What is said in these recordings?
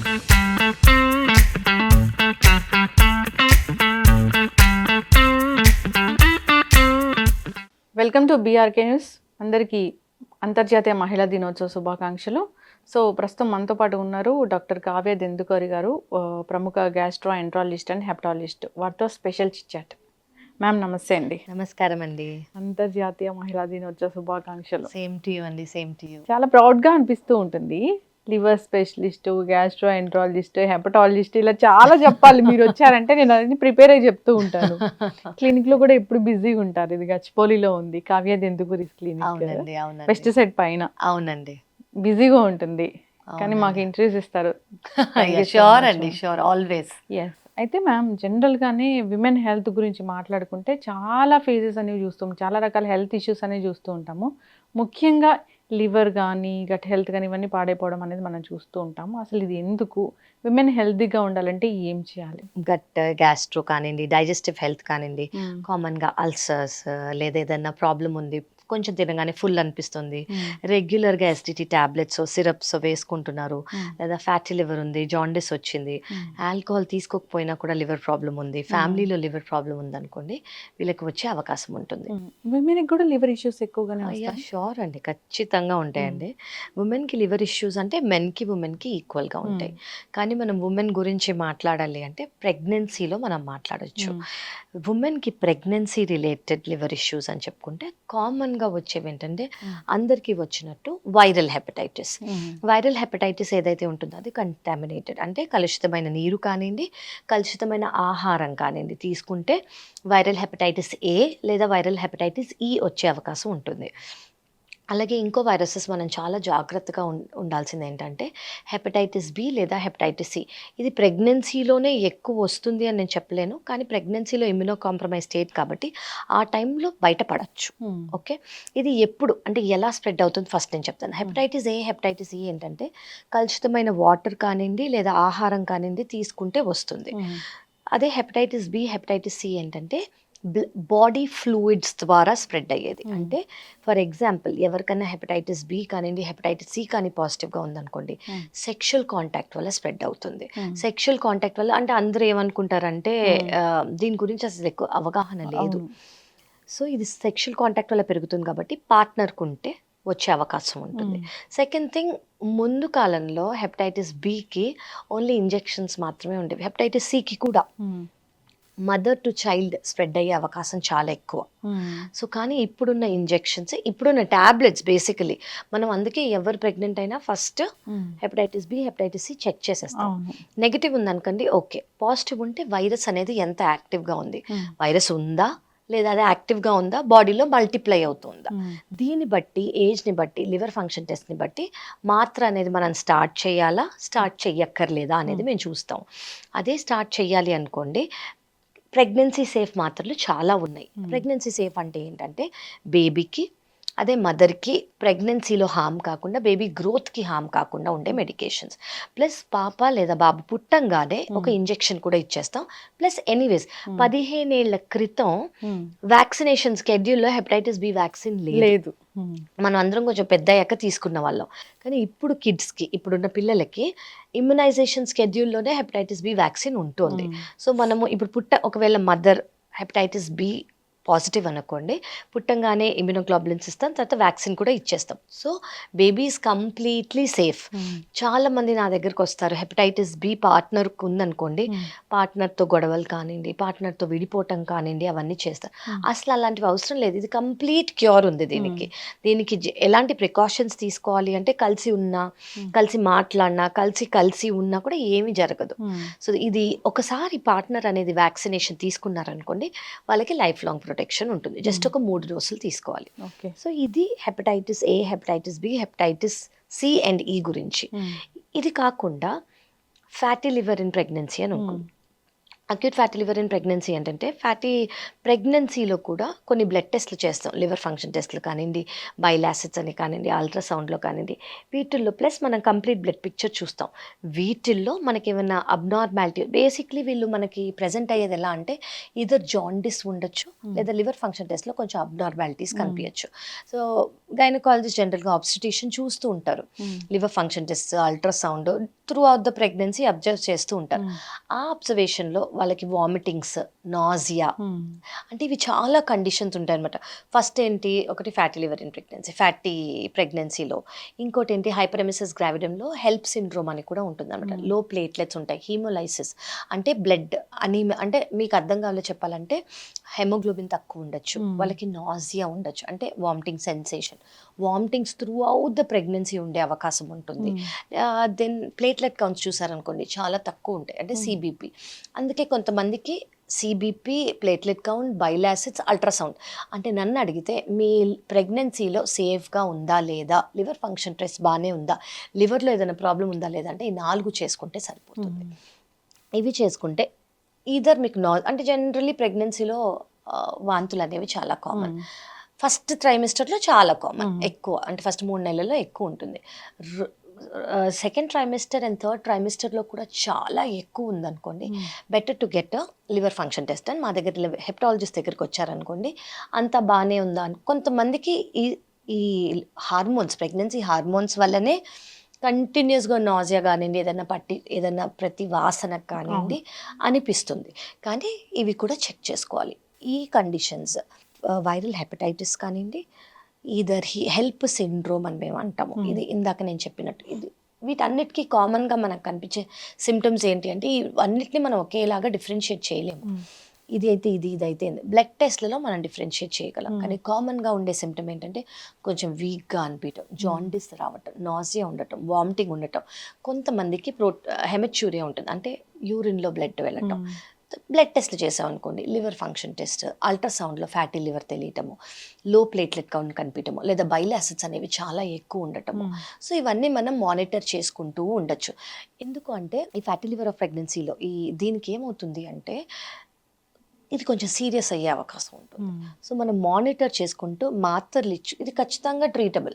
Welcome to BRK news. అందరికీ అంతర్జాతీయ మహిళా దినోత్సవ శుభాకాంక్షలు. సో ప్రస్తుతం మనతో పాటు ఉన్నారు డాక్టర్ కావ్య దెందుకరి గారు, ప్రముఖ గ్యాస్ట్రో ఎంట్రాలజిస్ట్ అండ్ హెపటాలజిస్ట్. వారితో స్పెషల్ చిట్చాట్. మ్యామ్ నమస్తే అండి. నమస్కారం అండి. అంతర్జాతీయ మహిళా దినోత్సవ శుభాకాంక్షలు. సేమ్ టు యూ అండి, సేమ్ టు యూ. చాలా ప్రౌడ్గా అనిపిస్తూ ఉంటుంది. Liver specialist, gastro enterologist, hepatologist, ఇలా చాలా చెప్పాలి. మీరు వచ్చారంటే నేను అది ప్రిపేర్ అయ్యి చెప్తూ ఉంటాను. క్లినిక్ లో కూడా ఎప్పుడు బిజీగా ఉంటారు. ఇది గచ్చిపోలిలో ఉంది కావ్య దెందుకరి క్లినిక్. అవునండి, అవునండి. వెస్ట్ సైడ్ పైన. అవునండి, బిజీగా ఉంటుంది. కానీ మాకు ఇంటర్వ్యూస్ ఇస్తారు. షూర్ అండి, షూర్, ఆల్వేస్. ఎస్. అయితే మ్యామ్, జనరల్గానే విమెన్ హెల్త్ గురించి మాట్లాడుకుంటే చాలా ఫేజెస్ అనేవి చూస్తాం, చాలా రకాల హెల్త్ ఇష్యూస్ అనేవి చూస్తూ ఉంటాము. ముఖ్యంగా లివర్ కానీ గట్ హెల్త్ కానీ ఇవన్నీ పాడైపోవడం అనేది మనం చూస్తూ ఉంటాము. అసలు ఇది ఎందుకు? విమెన్ హెల్తీగా ఉండాలంటే ఏం చేయాలి? గట్ గ్యాస్ట్రో కానివ్వండి, డైజెస్టివ్ హెల్త్ కానివ్వండి, కామన్గా అల్సర్స్ లేదా ఏదైనా ప్రాబ్లం ఉంది, కొంచెం తినగానే ఫుల్ అనిపిస్తుంది, రెగ్యులర్గా ఎస్డిటీ టాబ్లెట్స్ సిరప్స్ వేసుకుంటున్నారు, లేదా ఫ్యాటీ లివర్ ఉంది, జాండిస్ వచ్చింది, ఆల్కహాల్ తీసుకోకపోయినా కూడా లివర్ ప్రాబ్లం ఉంది, ఫ్యామిలీలో లివర్ ప్రాబ్లం ఉంది అనుకోండి, వీళ్ళకి వచ్చే అవకాశం ఉంటుంది. విమెన్కి కూడా లివర్ ఇష్యూస్ ఎక్కువగానే వస్తాయి? షూర్ అండి, ఖచ్చితంగా ఉంటాయండి. ఉమెన్కి లివర్ ఇష్యూస్ అంటే మెన్కి ఉమెన్కి ఈక్వల్గా ఉంటాయి. కానీ మనం ఉమెన్ గురించి మాట్లాడాలి అంటే ప్రెగ్నెన్సీలో మనం మాట్లాడచ్చు. ఉమెన్కి ప్రెగ్నెన్సీ రిలేటెడ్ లివర్ ఇష్యూస్ అని చెప్పుకుంటే కామన్గా వచ్చేవి ఏంటంటే అందరికీ వచ్చినట్టు వైరల్ హెపటైటిస్. వైరల్ హెపటైటిస్ ఏదైతే ఉంటుందో అది కంటామినేటెడ్, అంటే కలుషితమైన నీరు కానివ్వండి, కలుషితమైన ఆహారం కానివ్వండి తీసుకుంటే వైరల్ హెపటైటిస్ ఏ లేదా వైరల్ హెపటైటిస్ ఈ వచ్చే అవకాశం ఉంటుంది. అలాగే ఇంకో వైరసెస్ మనం చాలా జాగ్రత్తగా ఉండాల్సింది ఏంటంటే హెపటైటిస్ బి లేదా హెపటైటిస్ సి. ఇది ప్రెగ్నెన్సీలోనే ఎక్కువ వస్తుంది అని నేను చెప్పలేను, కానీ ప్రెగ్నెన్సీలో ఇమ్యూనో కాంప్రమైజ్ స్టేట్ కాబట్టి ఆ టైంలో బయటపడచ్చు. ఓకే, ఇది ఎప్పుడు అంటే ఎలా స్ప్రెడ్ అవుతుంది ఫస్ట్ నేను చెప్తాను. హెపటైటిస్ ఏ, హెపటైటిస్ ఈ ఏంటంటే కలుషితమైన వాటర్ కానివ్వండి లేదా ఆహారం కానివ్వండి తీసుకుంటే వస్తుంది. అదే హెపటైటిస్ బి, హెపటైటిస్ సి ఏంటంటే బాడీ ఫ్లూయిడ్స్ ద్వారా స్ప్రెడ్ అయ్యేది. అంటే ఫర్ ఎగ్జాంపుల్ ఎవరికైనా హెపటైటిస్ బి కానివ్వండి, హెపటైటిస్ సి కానీ పాజిటివ్గా ఉందనుకోండి, సెక్షువల్ కాంటాక్ట్ వల్ల స్ప్రెడ్ అవుతుంది. సెక్షువల్ కాంటాక్ట్ వల్ల అంటే అందరూ ఏమనుకుంటారంటే దీని గురించి అసలు ఎక్కువ అవగాహన లేదు. సో ఇది సెక్షువల్ కాంటాక్ట్ వల్ల పెరుగుతుంది కాబట్టి పార్ట్నర్కు ఉంటే వచ్చే అవకాశం ఉంటుంది. సెకండ్ థింగ్, ముందు కాలంలో హెపటైటిస్ బికి ఓన్లీ ఇంజెక్షన్స్ మాత్రమే ఉండేవి. హెపటైటిస్ సికి కూడా మదర్ టు చైల్డ్ స్ప్రెడ్ అయ్యే అవకాశం చాలా ఎక్కువ. సో కానీ ఇప్పుడున్న ఇంజెక్షన్స్, ఇప్పుడున్న టాబ్లెట్స్ బేసికలీ మనం అందుకే ఎవరు ప్రెగ్నెంట్ అయినా first hepatitis B, hepatitis C check చేసేస్తాం. నెగిటివ్ ఉందనుకోండి ఓకే, పాజిటివ్ ఉంటే వైరస్ అనేది ఎంత యాక్టివ్గా ఉంది, వైరస్ ఉందా లేదా అది యాక్టివ్గా ఉందా, బాడీలో మల్టిప్లై అవుతుందా, దీన్ని బట్టి ఏజ్ని బట్టి లివర్ ఫంక్షన్ టెస్ట్ని బట్టి మాత్ర అనేది మనం స్టార్ట్ చేయాలా, స్టార్ట్ చెయ్యక్కర్లేదా అనేది మేము చూస్తాం. అదే స్టార్ట్ చెయ్యాలి అనుకోండి, ప్రెగ్నెన్సీ సేఫ్ మాత్రలు చాలా ఉన్నాయి. ప్రెగ్నెన్సీ సేఫ్ అంటే ఏంటంటే బేబీకి అదే మదర్కి ప్రెగ్నెన్సీలో హామ్ కాకుండా, బేబీ గ్రోత్కి హామ్ కాకుండా ఉండే మెడికేషన్స్, ప్లస్ పాప లేదా బాబు పుట్టంగానే ఒక ఇంజెక్షన్ కూడా ఇచ్చేస్తాం. ప్లస్ ఎనీవేస్ 15 ఏళ్ల క్రితం వ్యాక్సినేషన్ స్కెడ్యూల్లో హెపటైటిస్ బి వ్యాక్సిన్ లేదు. మనం అందరం కొంచెం పెద్ద అయ్యాక తీసుకున్న వాళ్ళం. కానీ ఇప్పుడు కిడ్స్కి, ఇప్పుడున్న పిల్లలకి ఇమ్యునైజేషన్ స్కెడ్యూల్లోనే హెపటైటిస్ బి వ్యాక్సిన్ ఉంటుంది. సో మనము ఇప్పుడు ఒకవేళ మదర్ హెపటైటిస్ బి పాజిటివ్ అనుకోండి, పుట్టంగానే ఇమ్యూనోగ్లోబులిన్స్ ఇస్తాం, తర్వాత వ్యాక్సిన్ కూడా ఇచ్చేస్తాం. So baby is completely safe. చాలా మంది నా దగ్గరకు వస్తారు, హెపటైటిస్ బి పార్ట్నర్కి ఉందనుకోండి, పార్ట్నర్తో గొడవలు కానివ్వండి, పార్ట్నర్తో విడిపోవటం కానివ్వండి, అవన్నీ చేస్తారు. అసలు అలాంటివి అవసరం లేదు, ఇది కంప్లీట్ క్యూర్ ఉంది. దీనికి ఎలాంటి ప్రికాషన్స్ తీసుకోవాలి అంటే కలిసి ఉన్నా, కలిసి మాట్లాడినా, కలిసి ఉన్నా కూడా ఏమీ జరగదు. సో ఇది ఒకసారి పార్ట్నర్ అనేది వ్యాక్సినేషన్ తీసుకున్నారనుకోండి, వాళ్ళకి లైఫ్ లాంగ్ ప్రొటెక్షన్ ఉంటుంది. జస్ట్ ఒక 3 డోసులు తీసుకోవాలి. సో ఇది hepatitis A, hepatitis B, hepatitis C and E గురించి. ఇది కాకుండా ఫ్యాటీ లివర్ ఇన్ ప్రెగ్నెన్సీ అని ఉంటుంది. Acute fatty liver in pregnancy ఏంటంటే ప్రెగ్నెన్సీలో కూడా కొన్ని బ్లడ్ టెస్ట్లు చేస్తాం, లివర్ ఫంక్షన్ టెస్ట్లు కానివ్వండి, బైల్ యాసిడ్స్ అని కానివ్వండి, అల్ట్రాసౌండ్లో కానివ్వండి, వీటిల్లో ప్లస్ మనం కంప్లీట్ బ్లడ్ పిక్చర్ చూస్తాం. వీటిల్లో మనకి ఏమైనా అబ్నార్మాలిటీ, బేసిక్లీ వీళ్ళు మనకి ప్రజెంట్ అయ్యేది ఎలా అంటే ఇదర్ జాండిస్ ఉండొచ్చు లేదా లివర్ ఫంక్షన్ టెస్ట్లో కొంచెం అబ్నార్మాలిటీస్ కనిపించచ్చు. సో గైనకాలజిస్ట్ జనరల్గా ఆబ్స్టిట్యూషన్ చూస్తూ ఉంటారు. Liver function test, ultrasound through out the pregnancy observe చేస్తూ ఉంటారు. ఆ అబ్జర్వేషన్లో వాళ్ళకి వామిటింగ్స్, నాజియా, అంటే ఇవి చాలా కండిషన్స్ ఉంటాయి అనమాట. ఫస్ట్ ఏంటి, ఒకటి fatty liver in pregnancy, fatty ప్రెగ్నెన్సీలో. ఇంకోటి ఏంటి, హైపరెమిసిస్ గ్రావిడంలో హెల్ప్ సిండ్రోమ్ అని కూడా ఉంటుంది అనమాట. లో ప్లేట్లెట్స్ ఉంటాయి, హీమోలైసిస్ అంటే బ్లడ్ అనీమియా, అంటే మీకు అర్థం కావాలో చెప్పాలంటే హెమోగ్లోబిన్ తక్కువ ఉండొచ్చు, వాళ్ళకి నాజియా ఉండొచ్చు, అంటే vomiting sensation, vomitings through out the pregnancy ఉండే అవకాశం ఉంటుంది. దెన్ ప్లేట్లెట్ కౌంట్స్ చూసారనుకోండి చాలా తక్కువ ఉంటాయి, అంటే సిబిపి. అందుకే కొంతమందికి CBP, platelet count, bile acids, ultrasound. అంటే నన్ను అడిగితే మీ ప్రెగ్నెన్సీలో సేఫ్గా ఉందా లేదా, లివర్ ఫంక్షన్ టెస్ట్ బాగానే ఉందా, లివర్లో ఏదైనా ప్రాబ్లం ఉందా లేదా అంటే ఈ 4 చేసుకుంటే సరిపోతుంది. ఇవి చేసుకుంటే ఈధర్ మీకు అంటే జనరల్లీ ప్రెగ్నెన్సీలో వాంతులు అనేవి చాలా కామన్. ఫస్ట్ ట్రైమిస్టర్లో చాలా కామన్, ఎక్కువ, అంటే ఫస్ట్ 3 నెలల్లో ఎక్కువ ఉంటుంది. సెకండ్ ట్రైమిస్టర్ అండ్ థర్డ్ ట్రైమిస్టర్లో కూడా చాలా ఎక్కువ ఉందనుకోండి, better to get liver function test అని మా దగ్గర హెపటాలజిస్ట్ దగ్గరికి వచ్చారనుకోండి, అంతా బాగానే ఉందా అని. కొంతమందికి ఈ హార్మోన్స్, ప్రెగ్నెన్సీ హార్మోన్స్ వల్లనే కంటిన్యూస్గా నాజియా కానివ్వండి, ఏదైనా ప్రతి వాసనకు కానివ్వండి అనిపిస్తుంది. కానీ ఇవి కూడా చెక్ చేసుకోవాలి. ఈ కండిషన్స్ వైరల్ హెపటైటిస్ కానివ్వండి, ఈధర్ హెల్ప్ సిండ్రోమ్ అని మేము అంటాము. ఇది ఇందాక నేను చెప్పినట్టు, ఇది వీటన్నిటికీ కామన్గా మనకు కనిపించే సిమ్టమ్స్ ఏంటి అంటే, ఇవన్నిటిని మనం ఒకేలాగా డిఫరెన్షియేట్ చేయలేము. ఇది అయితే ఇది, ఇది అయితే బ్లడ్ టెస్ట్లలో మనం డిఫరెన్షియేట్ చేయగలం. కానీ కామన్గా ఉండే సిమ్టమ్ ఏంటంటే కొంచెం వీక్గా అనిపించడం, జాండిస్ రావటం, నాజియా ఉండటం, వామిటింగ్ ఉండటం. కొంతమందికి హెమచ్యూరియా ఉంటుంది, అంటే యూరిన్లో బ్లడ్ వెళ్ళటం. బ్లడ్ టెస్ట్లు చేసామనుకోండి, లివర్ ఫంక్షన్ టెస్ట్, అల్ట్రాసౌండ్లో ఫ్యాటీ లివర్ తెలియటము, లో ప్లేట్లెట్ కౌంట్ కనిపించటము, లేదా బైల్ యాసిడ్స్ అనేవి చాలా ఎక్కువ ఉండటము. సో ఇవన్నీ మనం మానిటర్ చేసుకుంటూ ఉండొచ్చు. ఎందుకు అంటే ఈ ఫ్యాటీ లివర్ ఆఫ్ ప్రెగ్నెన్సీలో దీనికి ఏమవుతుంది అంటే ఇది కొంచెం సీరియస్ అయ్యే అవకాశం ఉంటుంది. సో మనం మానిటర్ చేసుకుంటూ మాత్రలు ఇచ్చు, ఇది ఖచ్చితంగా ట్రీటబుల్,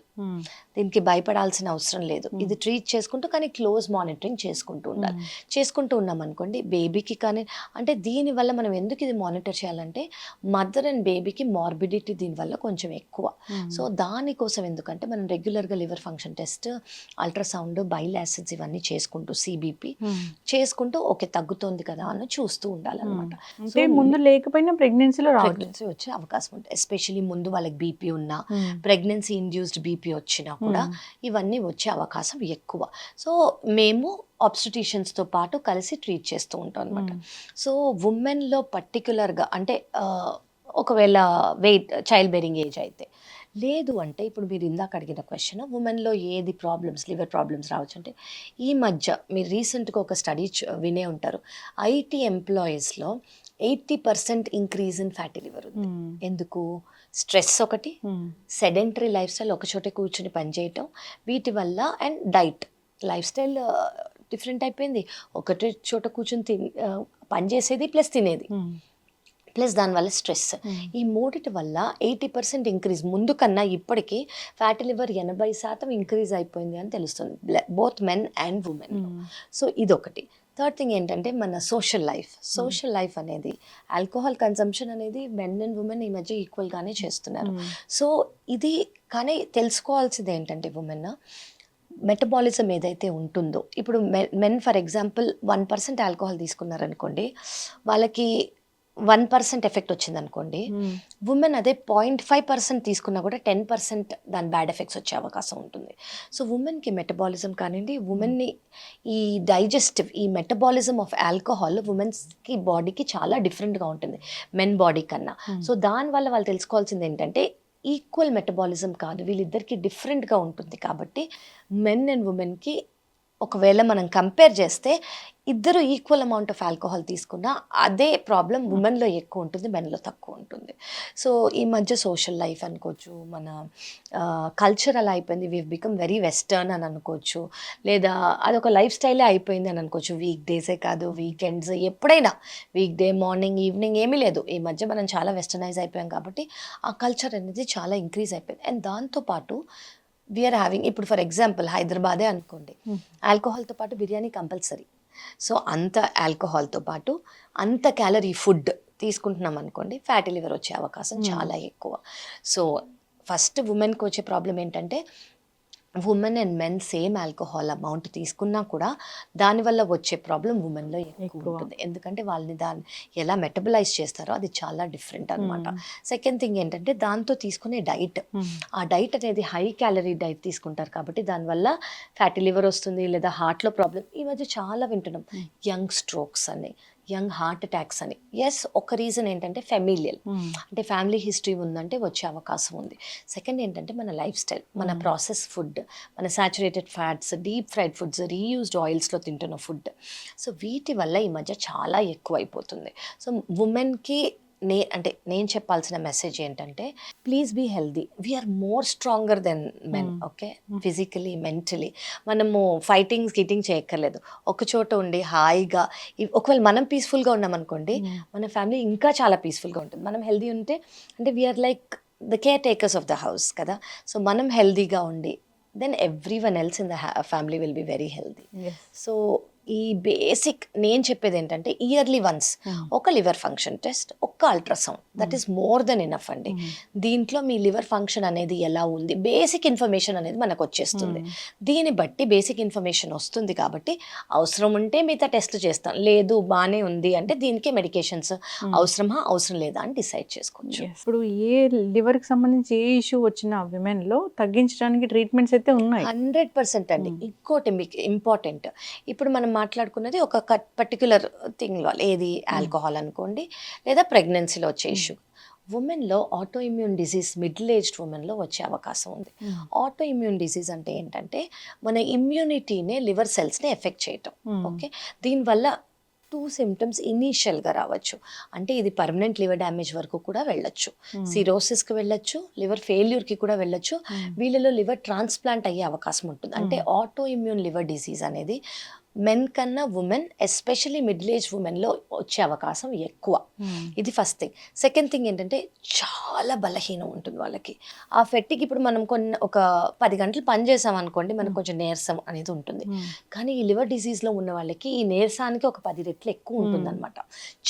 దీనికి భయపడాల్సిన అవసరం లేదు. ఇది ట్రీట్ చేసుకుంటూ కానీ క్లోజ్ మానిటరింగ్ చేసుకుంటూ ఉండాలి. చేసుకుంటూ ఉన్నాం అనుకోండి, బేబీకి కానీ, అంటే దీనివల్ల మనం ఎందుకు ఇది మానిటర్ చేయాలంటే మదర్ అండ్ బేబీకి మార్బిడిటీ దీనివల్ల కొంచెం ఎక్కువ. సో దానికోసం ఎందుకంటే మనం రెగ్యులర్గా liver function test, ultrasound, bile acids ఇవన్నీ చేసుకుంటూ, సిబిపి చేసుకుంటూ ఓకే తగ్గుతోంది కదా అని చూస్తూ ఉండాలన్నమాట. సో ముందు లేకపోయినా ప్రెగ్నెన్సీలో ప్రెగ్నెన్సీ వచ్చే అవకాశం ఉంటుంది. ఎస్పెషలీ ముందు వాళ్ళకి బీపీ ఉన్నా, ప్రెగ్నెన్సీ ఇండ్యూస్డ్ బీపీ వచ్చినా కూడా ఇవన్నీ వచ్చే అవకాశం ఎక్కువ. సో మేము ఆబ్స్టిట్యూషన్స్తో పాటు కలిసి ట్రీట్ చేస్తూ ఉంటాం అనమాట. సో ఉమెన్లో పర్టికులర్గా అంటే ఒకవేళ చైల్డ్ బేరింగ్ ఏజ్ అయితే, లేదు అంటే ఇప్పుడు మీరు ఇందాక అడిగిన క్వశ్చన్, ఉమెన్లో ఏది ప్రాబ్లమ్స్, లివర్ ప్రాబ్లమ్స్ రావచ్చు అంటే, ఈ మధ్య మీరు రీసెంట్గా ఒక స్టడీ వినే ఉంటారు, ఐటీ ఎంప్లాయీస్లో 80% ఇంక్రీజ్ ఇన్ ఫ్యాటీ లివర్ ఉంది. ఎందుకు? స్ట్రెస్ ఒకటి, సెడెంటరీ లైఫ్ స్టైల్, ఒక చోటే కూర్చుని పనిచేయటం, వీటి వల్ల, and diet life style different అయిపోయింది. ఒకటే చోట కూర్చుని పనిచేసేది ప్లస్ తినేది, ప్లస్ దానివల్ల స్ట్రెస్, ఈ మూడిటి వల్ల 80% ఇంక్రీజ్. ముందు కన్నా ఇప్పటికీ ఫ్యాటీ లివర్ 80% ఇంక్రీజ్ అయిపోయింది అని తెలుస్తుంది, both men and women. So ఇదొకటి. థర్డ్ థింగ్ ఏంటంటే మన సోషల్ లైఫ్ అనేది, ఆల్కహాల్ కన్సంప్షన్ అనేది మెన్ అండ్ ఉమెన్ ఈ మధ్య ఈక్వల్గానే చేస్తున్నారు. సో ఇది కానీ తెలుసుకోవాల్సింది ఏంటంటే, ఉమెన్ మెటబాలిజం ఏదైతే ఉంటుందో, ఇప్పుడు మెన్ ఫర్ ఎగ్జాంపుల్ 1% ఆల్కహాల్ తీసుకున్నారనుకోండి, వాళ్ళకి 1% ఎఫెక్ట్ వచ్చింది అనుకోండి, ఉమెన్ అదే 0.5% తీసుకున్నా కూడా 10% దాని బ్యాడ్ ఎఫెక్ట్స్ వచ్చే అవకాశం ఉంటుంది. సో ఉమెన్కి మెటబాలిజం కానివ్వండి, ఉమెన్ని ఈ డైజెస్టివ్, ఈ మెటబాలిజం ఆఫ్ ఆల్కహాల్ ఉమెన్స్కి బాడీకి చాలా డిఫరెంట్గా ఉంటుంది మెన్ బాడీ కన్నా. సో దానివల్ల వాళ్ళు తెలుసుకోవాల్సింది ఏంటంటే, ఈక్వల్ మెటబాలిజం కాదు, వీళ్ళిద్దరికి డిఫరెంట్గా ఉంటుంది. కాబట్టి మెన్ అండ్ ఉమెన్కి ఒకవేళ మనం కంపేర్ చేస్తే ఇద్దరు ఈక్వల్ అమౌంట్ ఆఫ్ ఆల్కహాల్ తీసుకున్నా అదే ప్రాబ్లం ఉమెన్లో ఎక్కువ ఉంటుంది, మెన్లో తక్కువ ఉంటుంది. సో ఈ మధ్య సోషల్ లైఫ్ అనుకోవచ్చు, మన కల్చర్ అలా అయిపోయింది, వీవ్ బికమ్ వెరీ వెస్టర్న్ అని అనుకోవచ్చు, లేదా అదొక లైఫ్ స్టైలే అయిపోయింది అని అనుకోవచ్చు. వీక్ డేసే కాదు, వీకెండ్స్, ఎప్పుడైనా వీక్ డే, మార్నింగ్, ఈవినింగ్ ఏమీ లేదు. ఈ మధ్య మనం చాలా వెస్టర్నైజ్ అయిపోయాం కాబట్టి ఆ కల్చర్ అనేది చాలా ఇంక్రీజ్ అయిపోయింది. అండ్ దాంతోపాటు వీఆర్ హ్యావింగ్, ఇప్పుడు ఫర్ ఎగ్జాంపుల్ హైదరాబాదే అనుకోండి, ఆల్కహాల్తో పాటు బిర్యానీ కంపల్సరీ. సో అంత ఆల్కహాల్తో పాటు అంత క్యాలరీ ఫుడ్ తీసుకుంటున్నాం అనుకోండి, ఫ్యాటీ లివర్ వచ్చే అవకాశం చాలా ఎక్కువ. సో ఫస్ట్ ఉమెన్కి వచ్చే ప్రాబ్లం ఏంటంటే women and men same alcohol amount తీసుకున్నా కూడా దానివల్ల వచ్చే ప్రాబ్లం ఉమెన్లో ఎక్కువ ఉంటుంది. ఎందుకంటే వాళ్ళని దాన్ని ఎలా మెటబలైజ్ చేస్తారో అది చాలా డిఫరెంట్ అనమాట. సెకండ్ థింగ్ ఏంటంటే దాంతో తీసుకునే డైట్, ఆ డైట్ అనేది హై క్యాలరీ డైట్ తీసుకుంటారు కాబట్టి దానివల్ల ఫ్యాటీ లివర్ వస్తుంది, లేదా హార్ట్లో ప్రాబ్లం. ఈ మధ్య చాలా వింటున్నాం యంగ్ స్ట్రోక్స్ అని, యంగ్ హార్ట్ అటాక్స్ అని. ఎస్, ఒక రీజన్ ఏంటంటే ఫెమిలియల్, అంటే ఫ్యామిలీ హిస్టరీ ఉందంటే వచ్చే అవకాశం ఉంది. సెకండ్ ఏంటంటే మన లైఫ్ స్టైల్, మన ప్రాసెస్ ఫుడ్, మన saturated fats, deep fried foods, reused ఆయిల్స్లో తింటున్న ఫుడ్. సో వీటి వల్ల ఈ మధ్య చాలా ఎక్కువ అయిపోతుంది. సో ఉమెన్కి నేను చెప్పాల్సిన మెసేజ్ ఏంటంటే please be healthy. We are more stronger than men. Okay, physically, mentally మనము గిటింగ్ చేయక్కర్లేదు. ఒక చోట ఉండి హాయిగా, ఒకవేళ మనం పీస్ఫుల్గా ఉన్నాం అనుకోండి, మన ఫ్యామిలీ ఇంకా చాలా పీస్ఫుల్గా ఉంటుంది. మనం హెల్దీ ఉంటే అంటే we are like the care takers of the house కదా. సో మనం హెల్దీగా ఉండి then everyone else in the family will be very healthy. So ఈ బేసిక్ నేను చెప్పేది ఏంటంటే ఇయర్లీ వన్స్ ఒక లివర్ ఫంక్షన్ టెస్ట్, ఒక్క ultrasound, that is more than enough అండి. దీంట్లో మీ లివర్ ఫంక్షన్ అనేది ఎలా ఉంది, బేసిక్ ఇన్ఫర్మేషన్ అనేది మనకు వచ్చేస్తుంది. దీన్ని బట్టి బేసిక్ ఇన్ఫర్మేషన్ వస్తుంది కాబట్టి అవసరం ఉంటే మిగతా టెస్ట్లు చేస్తాం, లేదు బాగానే ఉంది అంటే దీనికి మెడికేషన్స్ అవసరం లేదా అని డిసైడ్ చేసుకోవచ్చు. ఇప్పుడు ఏ లివర్కి సంబంధించి ఏ ఇష్యూ వచ్చినా విమెన్లో తగ్గించడానికి ట్రీట్మెంట్స్ అయితే ఉన్నాయి 100% అండి. ఇంకోటి మీకు ఇంపార్టెంట్, ఇప్పుడు మనం మాట్లాడుకున్నది ఒక పర్టిక్యులర్ థింగ్ వల్ల, ఏది ఆల్కహాల్ అనుకోండి, లేదా ప్రెగ్నెన్సీలో వచ్చే ఇష్యూ. ఉమెన్లో autoimmune disease middle aged ఉమెన్లో వచ్చే అవకాశం ఉంది. ఆటో ఇమ్యూన్ డిసీజ్ అంటే ఏంటంటే మన ఇమ్యూనిటీనే లివర్ సెల్స్ని ఎఫెక్ట్ చేయటం. ఓకే, దీనివల్ల 2 సిమ్టమ్స్ ఇనీషియల్గా రావచ్చు. అంటే ఇది పర్మనెంట్ లివర్ డ్యామేజ్ వరకు కూడా వెళ్ళొచ్చు, సిరోసిస్కి వెళ్ళొచ్చు, లివర్ ఫెయిల్యూర్కి కూడా వెళ్ళొచ్చు, వీళ్ళలో లివర్ ట్రాన్స్ప్లాంట్ అయ్యే అవకాశం ఉంటుంది. అంటే ఆటో ఇమ్యూన్ లివర్ డిసీజ్ అనేది మెన్ కన్నా ఉమెన్, ఎస్పెషలీ మిడిల్ ఏజ్ ఉమెన్లో వచ్చే అవకాశం ఎక్కువ. ఇది ఫస్ట్ థింగ్. సెకండ్ థింగ్ ఏంటంటే చాలా బలహీనం ఉంటుంది వాళ్ళకి. ఆ ఫెట్టికి ఇప్పుడు మనం ఒక 10 గంటలు పని చేసాం అనుకోండి, మనకు కొంచెం నీరసం అనేది ఉంటుంది. కానీ ఈ లివర్ డిసీజ్లో ఉన్న వాళ్ళకి ఈ నీరసానికి ఒక 10 రెట్లు ఎక్కువ ఉంటుంది అనమాట.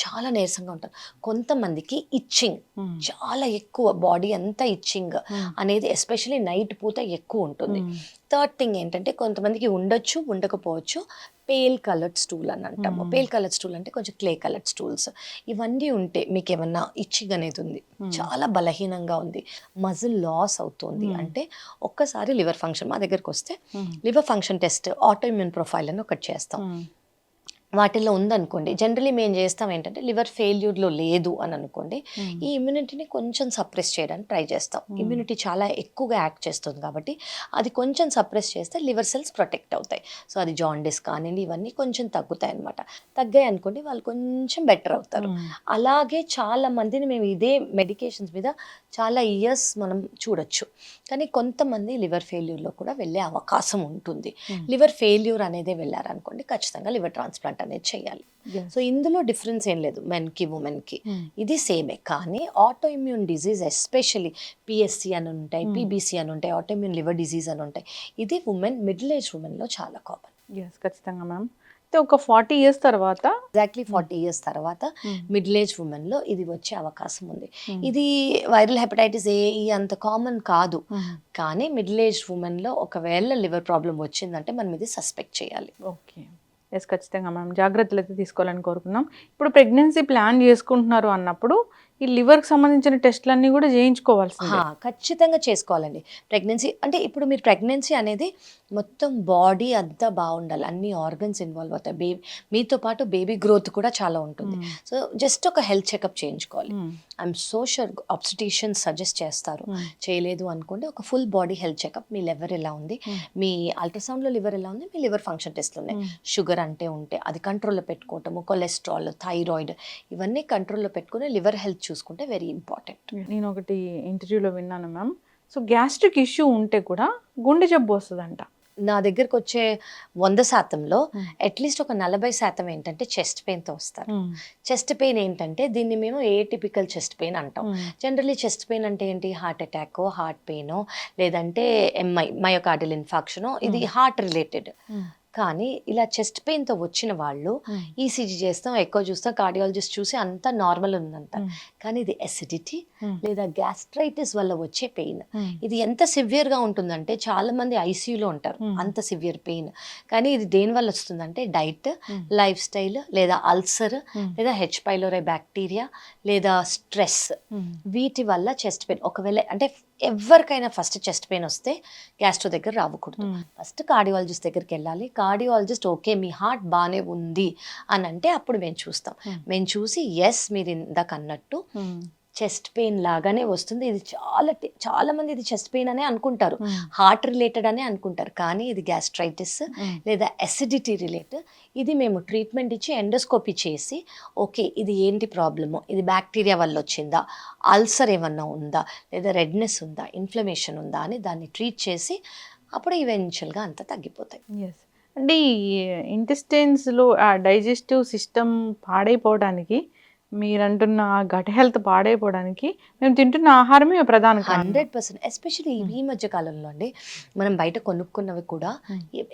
చాలా నీరసంగా ఉంటారు. కొంతమందికి ఇచ్చింగ్ చాలా ఎక్కువ, బాడీ అంతా ఇచ్చింగ్ అనేది ఎస్పెషలీ నైట్ పూట ఎక్కువ ఉంటుంది. థర్డ్ థింగ్ ఏంటంటే కొంతమందికి ఉండొచ్చు, ఉండకపోవచ్చు, పేల్ కలర్డ్ స్టూల్ అని అంటాము. పేల్ కలర్డ్ స్టూల్ అంటే కొంచెం క్లే కలర్డ్ స్టూల్స్. ఇవన్నీ ఉంటే మీకు ఏమన్నా ఇచ్చింగ్ అనేది ఉంది, చాలా బలహీనంగా ఉంది, మజిల్ లాస్ అవుతుంది అంటే ఒక్కసారి లివర్ ఫంక్షన్ మా దగ్గరకు వస్తే liver function test, auto immune profile అని ఒకటి చేస్తాం. వాటిల్లో ఉందనుకోండి, జనరలీ మేము చేస్తాం ఏంటంటే లివర్ ఫెయిల్యూర్లో లేదు అని అనుకోండి, ఈ ఇమ్యూనిటీని కొంచెం సప్రెస్ చేయడానికి ట్రై చేస్తాం. ఇమ్యూనిటీ చాలా ఎక్కువగా యాక్ట్ చేస్తుంది కాబట్టి అది కొంచెం సప్రెస్ చేస్తే లివర్ సెల్స్ ప్రొటెక్ట్ అవుతాయి. సో అది జాండిస్ కానివ్వండి ఇవన్నీ కొంచెం తగ్గుతాయి అనమాట. తగ్గాయి అనుకోండి వాళ్ళు కొంచెం బెటర్ అవుతారు. అలాగే చాలా మందిని మేము ఇదే మెడికేషన్స్ మీద చాలా ఇయర్స్ మనం చూడొచ్చు. కానీ కొంతమంది లివర్ ఫెయిల్యూర్లో కూడా వెళ్ళే అవకాశం ఉంటుంది. లివర్ ఫెయిల్యూర్ అనేది వెళ్ళారనుకోండి ఖచ్చితంగా లివర్ ట్రాన్స్ప్లాంట్ అనేది చేయాలి. సో ఇందులో డిఫరెన్స్ ఏం లేదు మెన్కి ఉమెన్కి, ఇది సేమే. కానీ auto immune disease especially PSC అని ఉంటాయి, పీబీసీ అని ఉంటాయి, ఆటో ఇమ్యూన్ లివర్ డిజీజ్ అని ఉంటాయి. ఇది ఉమెన్, మిడిల్ ఏజ్ ఉమెన్లో చాలా కామన్. ఖచ్చితంగా మ్యామ్. ఒక 40 years తర్వాత, ఎగ్జాక్ట్లీ 40 years తర్వాత మిడిల్ ఏజ్ ఉమెన్లో ఇది వచ్చే అవకాశం ఉంది. ఇది వైరల్ హెపటైటిస్ ఏ అంత కామన్ కాదు, కానీ మిడిల్ ఏజ్ ఉమెన్లో ఒకవేళ లివర్ ప్రాబ్లం వచ్చిందంటే మనం ఇది సస్పెక్ట్ చేయాలి. ఓకే, ఎస్ ఖచ్చితంగా మనం జాగ్రత్తలు అయితే తీసుకోవాలని కోరుకున్నాం. ఇప్పుడు ప్రెగ్నెన్సీ ప్లాన్ చేసుకుంటున్నారు అన్నప్పుడు ఈ లివర్కి సంబంధించిన టెస్ట్లన్నీ కూడా చేయించుకోవాల్సింది. ఖచ్చితంగా చేసుకోవాలండి. ప్రెగ్నెన్సీ అంటే ఇప్పుడు మీరు ప్రెగ్నెన్సీ అనేది మొత్తం బాడీ అంతా బాగుండాలి, అన్ని ఆర్గన్స్ ఇన్వాల్వ్ అవుతాయి, మీతో పాటు బేబీ గ్రోత్ కూడా చాలా ఉంటుంది. సో జస్ట్ ఒక హెల్త్ చెకప్ చేయించుకోవాలి. ఐఎమ్ సో షూర్ ఆబ్స్టిషియన్స్ సజెస్ట్ చేస్తారు. చేయలేదు అనుకోండి ఒక ఫుల్ బాడీ హెల్త్ చెకప్, మీ లివర్ ఎలా ఉంది, మీ అల్ట్రాసౌండ్లో లివర్ ఎలా ఉంది, మీ లివర్ ఫంక్షన్ టెస్ట్లు ఉన్నాయి, షుగర్ అంటే ఉంటే అది కంట్రోల్లో పెట్టుకోవటము, కొలెస్ట్రాల్, థైరాయిడ్ ఇవన్నీ కంట్రోల్లో పెట్టుకుని లివర్ హెల్త్ చూసుకుంటే వెరీ ఇంపార్టెంట్. నేను ఒకటి ఇంటర్వ్యూలో విన్నాను మ్యామ్, సో గ్యాస్ట్రిక్ ఇష్యూ ఉంటే కూడా గుండె జబ్బు వస్తుందంట. నా దగ్గరకు వచ్చే 100%లో అట్లీస్ట్ ఒక 40% ఏంటంటే చెస్ట్ పెయిన్తో వస్తారు. చెస్ట్ పెయిన్ ఏంటంటే దీన్ని మేము ఏటిపికల్ చెస్ట్ పెయిన్ అంటాం. జనరల్లీ చెస్ట్ పెయిన్ అంటే ఏంటి, హార్ట్ అటాక్, హార్ట్ పెయిన్, లేదంటే మయోకార్డియల్ ఇన్ఫాక్షను, ఇది హార్ట్ రిలేటెడ్. కానీ ఇలా చెస్ట్ పెయిన్తో వచ్చిన వాళ్ళు ఈసీజీ చేస్తాం, ఎక్కువ చూస్తాం, కార్డియాలజిస్ట్ చూసి అంతా నార్మల్ ఉందంట. కానీ ఇది ఎసిడిటీ లేదా గ్యాస్ట్రైటిస్ వల్ల వచ్చే పెయిన్. ఇది ఎంత సివియర్గా ఉంటుందంటే చాలా మంది ఐసీయూలో ఉంటారు, అంత సివియర్ పెయిన్. కానీ ఇది దేని వల్ల వస్తుందంటే డైట్, లైఫ్ స్టైల్ లేదా అల్సర్ లేదా హెచ్ పైలోరీ బ్యాక్టీరియా లేదా స్ట్రెస్, వీటి వల్ల చెస్ట్ పెయిన్. ఒకవేళ అంటే ఎవరికైనా ఫస్ట్ చెస్ట్ పెయిన్ వస్తే గ్యాస్ట్రో దగ్గర రావకూడదు, ఫస్ట్ కార్డియాలజిస్ట్ దగ్గరికి వెళ్ళాలి. కార్డియాలజిస్ట్ ఓకే మీ హార్ట్ బాగానే ఉంది అని అంటే అప్పుడు మేము చూస్తాం. మేము చూసి ఎస్ మీరు ఇందాక అన్నట్టు చెస్ట్ పెయిన్ లాగానే వస్తుంది, ఇది చాలా మంది ఇది చెస్ట్ పెయిన్ అనే అనుకుంటారు, హార్ట్ రిలేటెడ్ అనే అనుకుంటారు. కానీ ఇది గ్యాస్ట్రైటిస్ లేదా అసిడిటీ రిలేటెడ్. ఇది మేము ట్రీట్మెంట్ ఇచ్చి ఎండోస్కోపీ చేసి ఓకే ఇది ఏంటి ప్రాబ్లము, ఇది బ్యాక్టీరియా వల్ల వచ్చిందా, అల్సర్ ఏమన్నా ఉందా, లేదా రెడ్నెస్ ఉందా, ఇన్ఫ్లమేషన్ ఉందా అని దాన్ని ట్రీట్ చేసి అప్పుడు ఈవెన్చువల్గా అంతా తగ్గిపోతాయి. ఎస్ అంటే ఈ ఇంటెస్టైన్స్లో ఆ డైజెస్టివ్ సిస్టమ్ పాడైపోవడానికి, మీరంటున్న గట్ హెల్త్ పాడైపోవడానికి మేము తింటున్న ఆహారమే ప్రధాన కారణం. 100%. ఎస్పెషలీ ఈ మధ్య కాలంలో అండి మనం బయట కొనుక్కున్నవి కూడా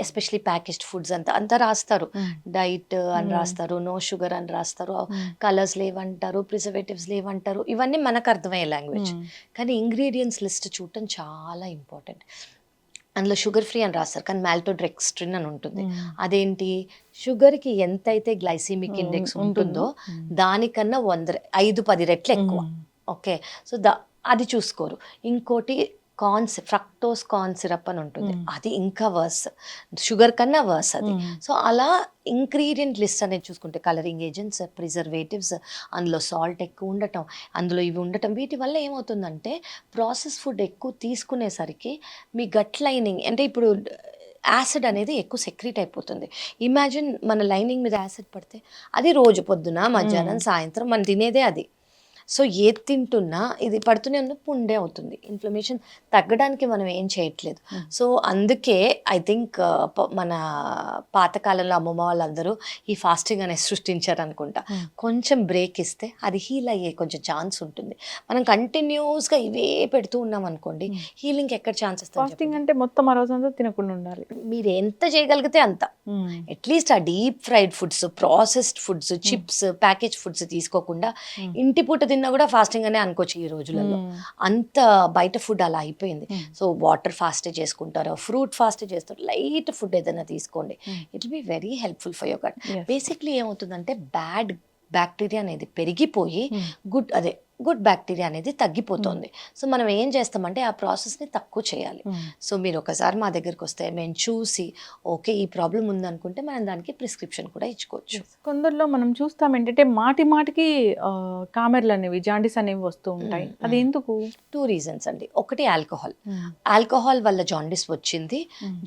ఎస్పెషలీ ప్యాకేజ్డ్ ఫుడ్స్ అంతా రాస్తారు, డైట్ అని రాస్తారు, నో షుగర్ అని రాస్తారు, కలర్స్ లేవంటారు, ప్రిజర్వేటివ్స్ లేవంటారు. ఇవన్నీ మనకు అర్థమయ్యే లాంగ్వేజ్. కానీ ఇంగ్రీడియంట్స్ లిస్ట్ చూడటం చాలా ఇంపార్టెంట్. అందులో షుగర్ ఫ్రీ అని రాస్తారు కానీ మాల్టోడ్రెక్స్ట్రిన్ అని ఉంటుంది. అదేంటి, షుగర్కి ఎంతైతే గ్లైసిమిక్ ఇండెక్స్ ఉంటుందో దానికన్నా 5-10 రెట్లు ఎక్కువ. ఓకే, సో అది చూసుకోరు. ఇంకోటి ఫ్రక్టోస్ కార్న్ సిరప్ అని ఉంటుంది, అది ఇంకా వర్స్, షుగర్ కన్నా వర్స్ అది. సో అలా ఇంగ్రీడియంట్ లిస్ట్ అనేది చూసుకుంటే కలరింగ్ ఏజెంట్స్, ప్రిజర్వేటివ్స్, అందులో సాల్ట్ ఎక్కువ ఉండటం, అందులో ఇవి ఉండటం, వీటి వల్ల ఏమవుతుందంటే ప్రాసెస్ ఫుడ్ ఎక్కువ తీసుకునేసరికి మీ గట్ లైనింగ్ అంటే ఇప్పుడు యాసిడ్ అనేది ఎక్కువ సెక్రీట్ అయిపోతుంది. ఇమాజిన్ మన లైనింగ్ మీద యాసిడ్ పడితే అది రోజు పొద్దున మధ్యాహ్నం సాయంత్రం మనం తినేదే అది. సో ఏది తింటున్నా ఇది పడుతూనే ఉన్న పుండే అవుతుంది. ఇన్ఫ్లమేషన్ తగ్గడానికి మనం ఏం చేయట్లేదు. సో అందుకే ఐ థింక్ మన పాతకాలంలో అమ్మమ్మ వాళ్ళందరూ ఈ ఫాస్టింగ్ అనేది సృష్టించారు అనుకుంటా. కొంచెం బ్రేక్ ఇస్తే అది హీల్ అయ్యే కొంచెం ఛాన్స్ ఉంటుంది. మనం కంటిన్యూస్గా ఇవే పెడుతూ ఉన్నాం అనుకోండి, హీలింగ్ ఎక్కడ ఛాన్స్ ఇస్తుంది? ఫాస్టింగ్ అంటే మొత్తం ఆ రోజంతా తినకుండా ఉండాలి. మీరు ఎంత చేయగలిగితే అంత. అట్లీస్ట్ ఆ deep fried foods, processed foods, chips, package foods తీసుకోకుండా ఇంటి పూట తిన్నా కూడా ఫాస్టింగ్ అనే అనుకోవచ్చు ఈ రోజులలో. అంత బయట ఫుడ్ అలా అయిపోయింది. సో వాటర్ ఫాస్టే చేసుకుంటారు, ఫ్రూట్ ఫాస్టే చేస్తారు, లైట్ ఫుడ్ ఏదైనా తీసుకోండి, it will be very helpful for your gut. Basically ఏమవుతుందంటే బ్యాడ్ బ్యాక్టీరియా అనేది పెరిగిపోయి గుడ్ బ్యాక్టీరియా అనేది తగ్గిపోతుంది. సో మనం ఏం చేస్తామంటే ఆ ప్రాసెస్ని తక్కువ చేయాలి. సో మీరు ఒకసారి మా దగ్గరికి వస్తే మేము చూసి ఓకే ఈ ప్రాబ్లం ఉందనుకుంటే మనం దానికి ప్రిస్క్రిప్షన్ కూడా ఇచ్చుకోవచ్చు. కొందరిలో మనం చూస్తాం ఏంటంటే మాటికి కామెర్లు అనేవి, జాండీస్ అనేవి వస్తూ ఉంటాయి. అది ఎందుకు? 2 రీజన్స్ అండి. ఒకటి ఆల్కహాల్ వల్ల జాండీస్ వచ్చింది,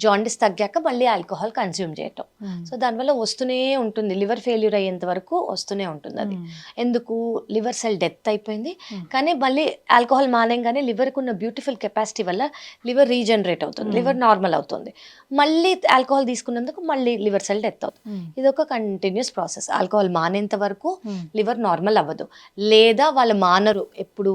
జాండీస్ తగ్గాక మళ్ళీ ఆల్కహాల్ కన్స్యూమ్ చేయటం. సో దానివల్ల వస్తూనే ఉంటుంది, లివర్ ఫెయిల్యూర్ అయ్యేంత వరకు వస్తూనే ఉంటుంది. అది ఎందుకు, లివర్ సెల్ డెత్ అయిపోయింది, కానీ మళ్ళీ ఆల్కహాల్ మానేగానే లివర్కి ఉన్న బ్యూటిఫుల్ కెపాసిటీ వల్ల లివర్ రీజనరేట్ అవుతుంది, లివర్ నార్మల్ అవుతుంది. మళ్ళీ ఆల్కహాల్ తీసుకున్నందుకు మళ్ళీ లివర్ సెల్ డెత్ అవుతుంది. ఇది ఒక కంటిన్యూస్ ప్రాసెస్. ఆల్కహాల్ మానేంత వరకు లివర్ నార్మల్ అవ్వదు, లేదా వాళ్ళు మానరు, ఎప్పుడు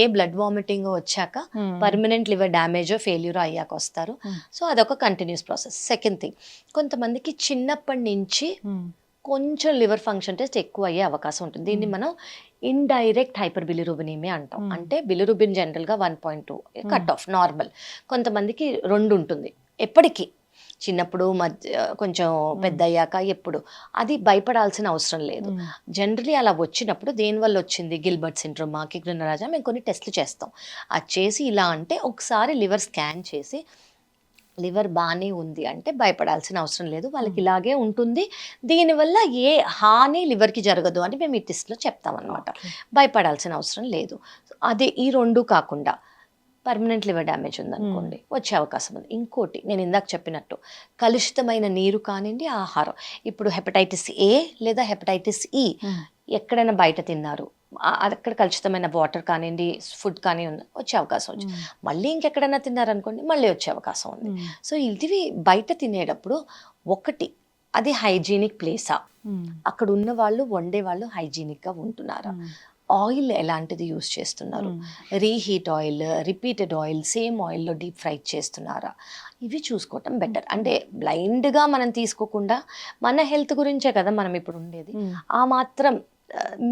ఏ బ్లడ్ వామిటింగ్ వచ్చాక పర్మనెంట్ లివర్ డ్యామేజ్ ఫెయిల్యూర్ అయ్యాక వస్తారు. సో అదొక కంటిన్యూస్ ప్రాసెస్. సెకండ్ థింగ్, కొంతమందికి చిన్నప్పటి నుంచి కొంచెం లివర్ ఫంక్షన్ టెస్ట్ ఎక్కువ అయ్యే అవకాశం ఉంటుంది. దీన్ని మనం ఇండైరెక్ట్ హైపర్ బిలిరూబినిమియా అంటాం. అంటే బిలిరూబిన్ జనరల్గా 1.2 కట్ ఆఫ్ నార్మల్, కొంతమందికి 2 ఉంటుంది ఎప్పటికీ, చిన్నప్పుడు కొంచెం పెద్ద అయ్యాక ఎప్పుడు. అది భయపడాల్సిన అవసరం లేదు. జనరలీ అలా వచ్చినప్పుడు దేనివల్ల వచ్చింది, గిల్బర్ట్ సిండ్రోమా, కిగ్రెన్ రాజా, మేము కొన్ని టెస్ట్లు చేస్తాం. అది చేసి ఇలా అంటే ఒకసారి లివర్ స్కాన్ చేసి లివర్ బాగానే ఉంది అంటే భయపడాల్సిన అవసరం లేదు, వాళ్ళకి ఇలాగే ఉంటుంది, దీనివల్ల ఏ హాని లివర్కి జరగదు అని మేము ఈ టెస్ట్లో చెప్తామన్నమాట. భయపడాల్సిన అవసరం లేదు. అదే ఈ 2 కాకుండా పర్మనెంట్ లివర్ డ్యామేజ్ ఉందనుకోండి వచ్చే అవకాశం ఉంది. ఇంకోటి నేను ఇందాక చెప్పినట్టు కలుషితమైన నీరు కానివ్వండి, ఆహారం, ఇప్పుడు హెపటైటిస్ ఏ లేదా హెపటైటిస్ ఈ ఎక్కడైనా బయట తిన్నారు, అక్కడ కలుషితమైన వాటర్ కానివ్వండి, ఫుడ్ కానీ వచ్చే అవకాశం ఉంది. మళ్ళీ ఇంకెక్కడైనా తిన్నారనుకోండి మళ్ళీ వచ్చే అవకాశం ఉంది. సో ఇది బయట తినేటప్పుడు ఒకటి, అది హైజీనిక్ ప్లేసా, అక్కడ ఉన్న వాళ్ళు వండే వాళ్ళు హైజీనిక్గా ఉంటున్నారా, ఆయిల్ ఎలాంటిది యూస్ చేస్తున్నారు, reheat oil, repeated oil, same ఆయిల్లో డీప్ ఫ్రై చేస్తున్నారా, ఇవి చూసుకోవటం బెటర్. అంటే బ్లైండ్గా మనం తీసుకోకుండా మన హెల్త్ గురించే కదా మనం ఇప్పుడు ఉండేది, ఆ మాత్రం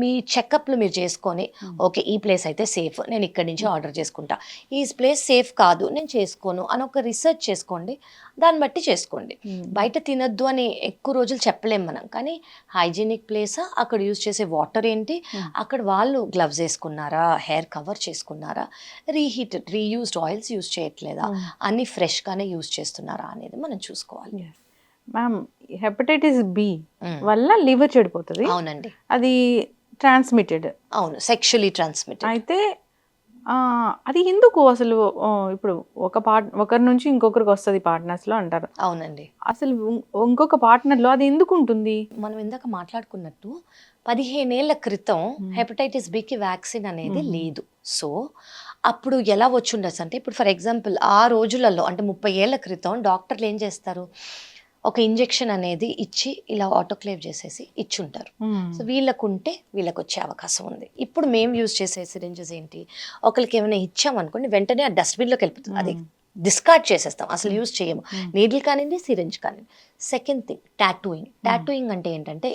మీ చెకప్లు మీరు చేసుకొని ఓకే ఈ ప్లేస్ అయితే సేఫ్, నేను ఇక్కడి నుంచి ఆర్డర్ చేసుకుంటా, ఈ ప్లేస్ సేఫ్ కాదు నేను చేసుకోను అని ఒక రీసెర్చ్ చేసుకోండి, దాన్ని బట్టి చేసుకోండి. బయట తినొద్దు అని ఎక్కువ రోజులు చెప్పలేం మనం, కానీ హైజీనిక్ ప్లేసా, అక్కడ యూజ్ చేసే వాటర్ ఏంటి, అక్కడ వాళ్ళు గ్లవ్స్ వేసుకున్నారా, హెయిర్ కవర్ చేసుకున్నారా, రీయూస్డ్ ఆయిల్స్ యూజ్ చేయట్లేదా, అన్ని ఫ్రెష్గానే యూజ్ చేస్తున్నారా అనేది మనం చూసుకోవాలి. మ్యామ్ హెపటైటిస్ బి వల్ల లివర్ చెడిపోతుంది. అవునండి, అది ట్రాన్స్మిటెడ్. అవును, సెక్షువల్లీ ట్రాన్స్మిటెడ్. అయితే అది ఎందుకు అసలు ఇప్పుడు ఒకరి నుంచి ఇంకొకరికి వస్తుంది పార్ట్నర్స్లో అంటారు. అవునండి, అసలు ఇంకొక పార్ట్నర్లో అది ఎందుకు ఉంటుంది? మనం ఇందాక మాట్లాడుకున్నట్టు 15 ఏళ్ల క్రితం హెపటైటిస్ బికి వ్యాక్సిన్ అనేది లేదు. సో అప్పుడు ఎలా వచ్చి ఉండొచ్చు అంటే, ఇప్పుడు ఫర్ ఎగ్జాంపుల్ ఆ రోజులలో అంటే 30 ఏళ్ల క్రితం డాక్టర్లు ఏం చేస్తారు, ఒక ఇంజెక్షన్ అనేది ఇచ్చి ఇలా ఆటోక్లేవ్ చేసేసి ఇచ్చుంటారు. సో వీళ్ళకుంటే వీళ్ళకి వచ్చే అవకాశం ఉంది. ఇప్పుడు మేము యూజ్ చేసే సిరింజెస్ ఏంటి, ఒకరికి ఏమైనా ఇచ్చామనుకోండి వెంటనే ఆ డస్ట్బిన్లోకి వెళ్ళిపోతుంది, అది డిస్కార్డ్ చేసేస్తాం, అసలు యూజ్ చేయము, నీడిల్ కానివ్వండి సిరింజ్ కానివ్వండి. సెకండ్ థింగ్ టాటూయింగ్ అంటే ఏంటంటే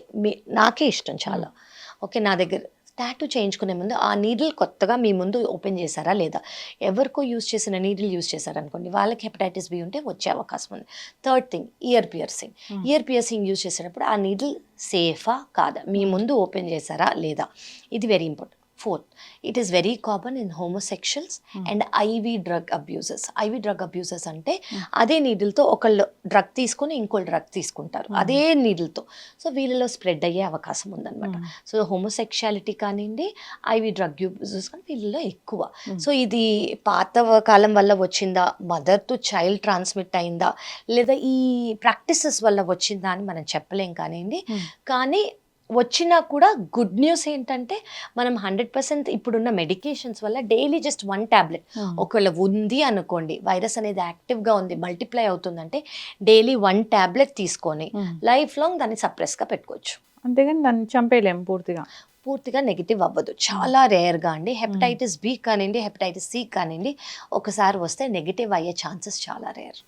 నాకే ఇష్టం చాలా. ఓకే, నా దగ్గర టాటూ చేయించుకునే ముందు ఆ నీడిల్ కొత్తగా మీ ముందు ఓపెన్ చేశారా లేదా, ఎవరికో యూజ్ చేసిన నీడిల్ యూజ్ చేశారనుకోండి వాళ్ళకి హెపటైటిస్ బి ఉంటే వచ్చే అవకాశం ఉంది. Third thing year piercing use చేసేటప్పుడు ఆ నీడిల్ సేఫా కాదా, మీ ముందు ఓపెన్ చేశారా లేదా, ఇది very important. Fourth, it is very common in homosexuals and ivy drug abusers అంటే అదే నీడిల్తో ఒకళ్ళు డ్రగ్ తీసుకొని ఇంకోళ్ళు డ్రగ్ తీసుకుంటారు అదే నీడిల్తో, సో వీళ్ళలో స్ప్రెడ్ అయ్యే అవకాశం ఉందన్నమాట. సో హోమోసెక్షువాలిటీ కానివ్వండి, ఐవీ డ్రగ్ యూజర్స్ కానీ వీళ్ళలో ఎక్కువ. సో ఇది పాత కాలం వల్ల వచ్చిందా, మదర్ టు చైల్డ్ ట్రాన్స్మిట్ అయిందా, లేదా ఈ ప్రాక్టీసెస్ వల్ల వచ్చిందా అని మనం చెప్పలేం కానివ్వండి. కానీ వచ్చినా కూడా గుడ్ న్యూస్ ఏంటంటే మనం 100% ఇప్పుడున్న మెడికేషన్స్ వల్ల డైలీ జస్ట్ 1 టాబ్లెట్, ఒకవేళ ఉంది అనుకోండి వైరస్ అనేది యాక్టివ్గా ఉంది మల్టిప్లై అవుతుందంటే డైలీ 1 టాబ్లెట్ తీసుకొని లైఫ్ లాంగ్ దాన్ని సప్రెస్గా పెట్టుకోవచ్చు. అంతేగాని దాన్ని చంపేయలేం పూర్తిగా నెగిటివ్ అవ్వదు. చాలా రేర్గా అండి హెపటైటిస్ బి కానివ్వండి, హెపటైటిస్ సి కానివ్వండి ఒకసారి వస్తే నెగిటివ్ అయ్యే ఛాన్సెస్ చాలా రేర్.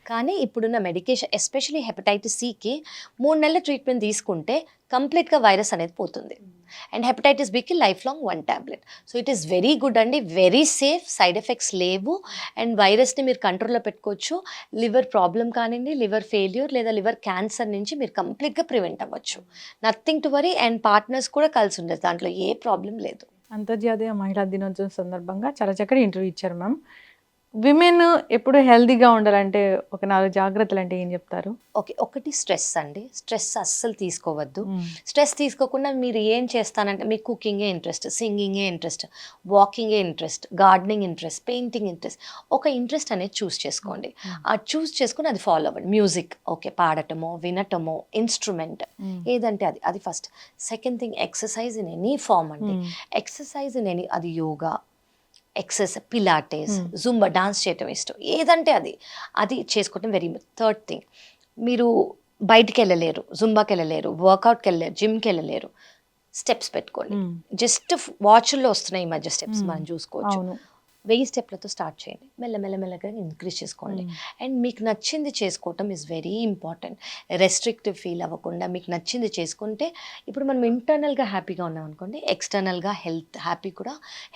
కానీ ఇప్పుడున్న మెడికేషన్ ఎస్పెషలీ హెపటైటిస్ సికి 3 నెలల ట్రీట్మెంట్ తీసుకుంటే కంప్లీట్గా వైరస్ అనేది పోతుంది. అండ్ హెపటైటిస్ బికి lifelong 1 tablet. So it is very good అండి, వెరీ సేఫ్, సైడ్ ఎఫెక్ట్స్ లేవు, అండ్ వైరస్ని మీరు కంట్రోల్లో పెట్టుకోవచ్చు. లివర్ ప్రాబ్లం కానివ్వండి, లివర్ ఫెయిల్యూర్ లేదా లివర్ క్యాన్సర్ నుంచి మీరు కంప్లీట్గా ప్రివెంట్ అవ్వచ్చు. Nothing to worry. And partners కూడా కలిసి ఉండదు, దాంట్లో ఏ ప్రాబ్లం లేదు. అంతర్జాతీయ మహిళా దినోత్సవం సందర్భంగా చాలా చక్కటి ఇంటర్వ్యూ ఇచ్చారు మ్యామ్. విమెన్ ఎప్పుడు హెల్తీగా ఉండాలంటే ఒక 4 జాగ్రత్తలు అంటే ఏం చెప్తారు? ఓకే, ఒకటి స్ట్రెస్ అండి. స్ట్రెస్ అస్సలు తీసుకోవద్దు. స్ట్రెస్ తీసుకోకుండా మీరు ఏం చేస్తానంటే మీకు కుకింగే ఇంట్రెస్ట్, సింగింగే ఇంట్రెస్ట్, వాకింగే interest, gardening interest, painting interest, ఒక ఇంట్రెస్ట్ అనేది చూస్ చేసుకోండి. ఆ చూస్ చేసుకుని అది ఫాలో అవ్వండి. మ్యూజిక్ ఓకే, పాడటమో వినటమో ఇన్స్ట్రుమెంట్ ఏదంటే అది first. Second thing exercise in any form అండి. ఎక్సర్సైజ్ ఇన్ ఎనీ, అది yoga, exercise, pilates, zumba, dance చేయటం ఇష్టం, ఏదంటే అది చేసుకోవటం వెరీ మచ్. థర్డ్ థింగ్, మీరు బయటికి వెళ్ళలేరు, జుంబాకి వెళ్ళలేరు, వర్కౌట్కి వెళ్ళలేరు, జిమ్కి వెళ్ళలేరు, స్టెప్స్ పెట్టుకోండి. జస్ట్ వాచ్ల్లో వస్తున్నాయి ఈ మధ్య స్టెప్స్, మనం చూసుకోవచ్చు. 1000 స్టెప్లతో స్టార్ట్ చేయండి, మెల్లమెల్లగా ఇంక్రీజ్ చేసుకోండి. అండ్ మీకు నచ్చింది చేసుకోవటం is very important. Restrictive feel అవ్వకుండా మీకు నచ్చింది చేసుకుంటే, ఇప్పుడు మనం ఇంటర్నల్గా హ్యాపీగా ఉన్నాం అనుకోండి, ఎక్స్టర్నల్గా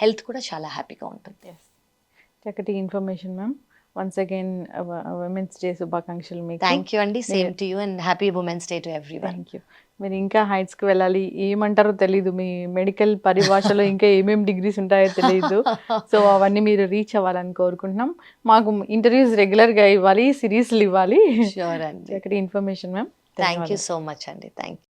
హెల్త్ కూడా చాలా హ్యాపీగా ఉంటుంది. చక్కటి information ma'am. Once again women's day శుభాకాంక్షలు మీకు. థ్యాంక్ యూ అండి, same to you and happy women's day to everyone. Thank you. మీరు ఇంకా హైట్స్కి వెళ్ళాలి, ఏమంటారో తెలీదు, మీ మెడికల్ పరిభాషలో ఇంకా ఏమేమి డిగ్రీస్ ఉంటాయో తెలియదు. సో అవన్నీ మీరు రీచ్ అవ్వాలని కోరుకుంటున్నాం. మాకు ఇంటర్వ్యూస్ రెగ్యులర్గా ఇవ్వాలి, సిరీస్లు ఇవ్వాలి. షూర్ అండి. చక్కటి information ma'am. Thank you so much అండి. Thank you.